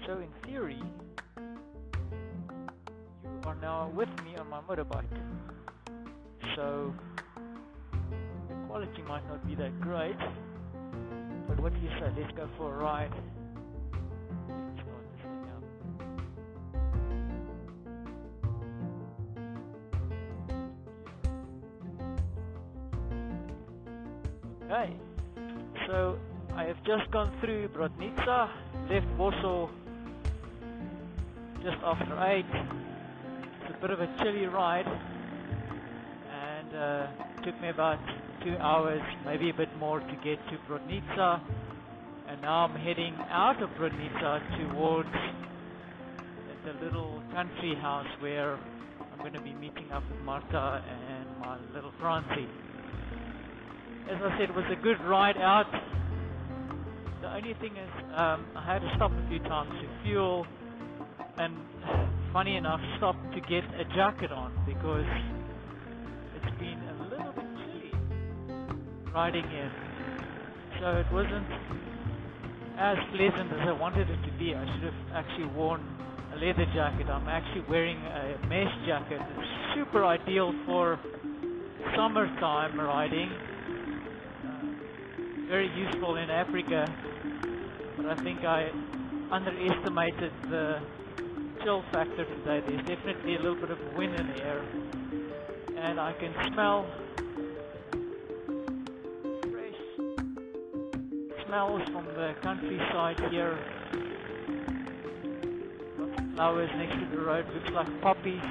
So in theory, you are now with me on my motorbike. So the quality might not be that great, but what do you say? Let's go for a ride. Let's start this thing up. Okay, so I have just gone through Brodnica, left Warsaw just after 8. It's a bit of a chilly ride, and took me about 2 hours, maybe a bit more, to get to Brodnica. And now I'm heading out of Brodnica towards the little country house where I'm going to be meeting up with Marta and my little Frantzi. As I said, it was a good ride out. The only thing is, I had to stop a few times to fuel, and funny enough, stop to get a jacket on because it's been a little bit chilly riding in. So it wasn't as pleasant as I wanted it to be. I should have actually worn a leather jacket. I'm actually wearing a mesh jacket. It's super ideal for summertime riding. Very useful in Africa, but I think I underestimated the chill factor today. There's definitely a little bit of wind in the air, and I can smell fresh smells from the countryside here. Lots of flowers next to the road, looks like poppies.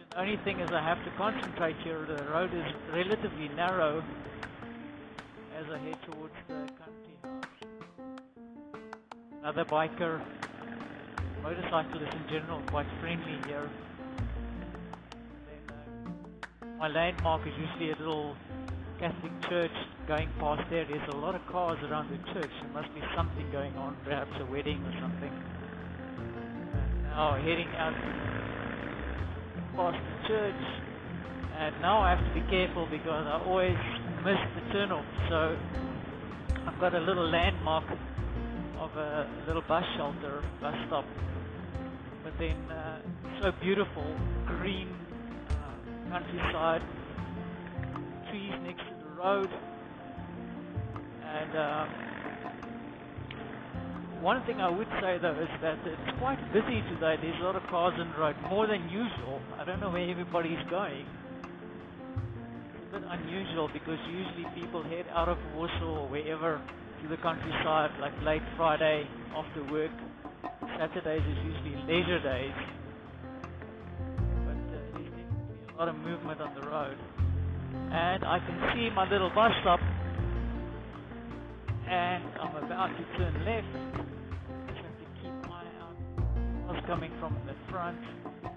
The only thing is I have to concentrate here. The road is relatively narrow as I head towards the country house. Another biker, motorcyclists in general, quite friendly here. And then, my landmark is usually a little Catholic church. Going past there, there's a lot of cars around the church. There must be something going on, perhaps a wedding or something. And now heading out past the church, and now I have to be careful because I always miss the turn-off. So I've got a little landmark of a little bus shelter, bus stop, but then so beautiful, green countryside, trees next to the road, and one thing I would say though is that it's quite busy today. There's a lot of cars on the road, more than usual. I don't know where everybody's going. It's a bit unusual because usually people head out of Warsaw or wherever to the countryside like late Friday after work. Saturdays is usually leisure days. But there's definitely a lot of movement on the road. And I can see my little bus stop, and I'm about to turn left. Just have to keep my eye out. What's coming from the front.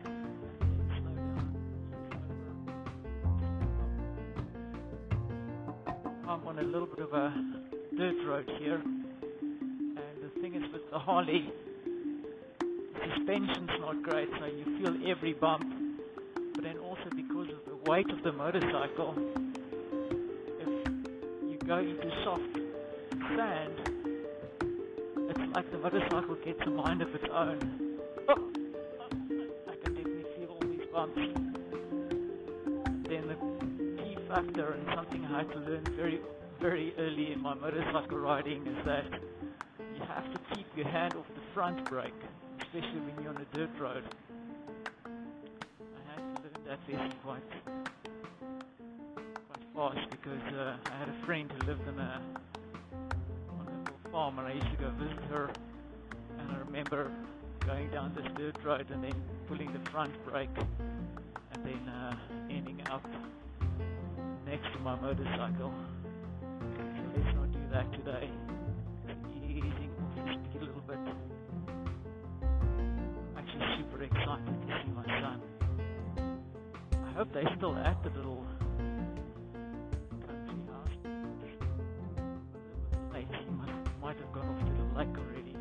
Slow down. I'm on a little bit of a dirt road here, and the thing is with the Harley, the suspension's not great, so you feel every bump. But then also because of the weight of the motorcycle, if you go into soft sand, it's like the motorcycle gets a mind of its own. I can definitely feel all these bumps. Then the key factor, and something I had to learn very, very early in my motorcycle riding, is that you have to keep your hand off the front brake, especially when you're on a dirt road. I had to learn that lesson quite fast because I had a friend who lived on a farm, and I used to go visit her, and I remember going down this dirt road and then pulling the front brake and then ending up next to my motorcycle. So let's not do that today. Easing off the speed a little bit. I'm actually super excited to see my son. I hope they're still at the little country house. Late, he might have gone off to the lake already.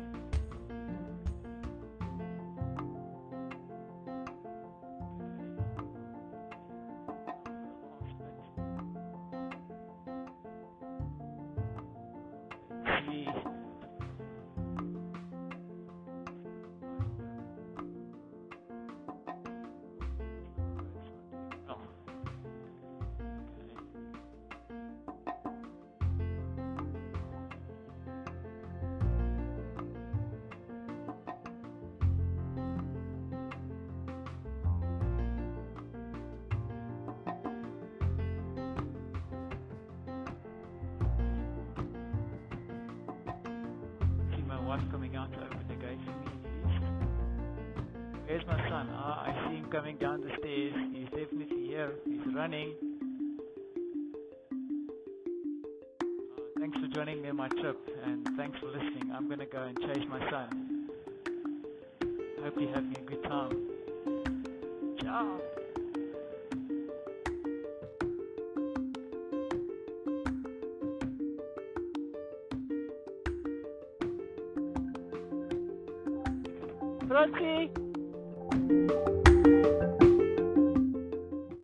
wife coming out to open the gate for me at least. Where's my son? Ah, I see him coming down the stairs. He's definitely here. He's running. Thanks for joining me on my trip, and thanks for listening. I'm going to go and chase my son. Hope you're having a good time. Ciao. Frantzi!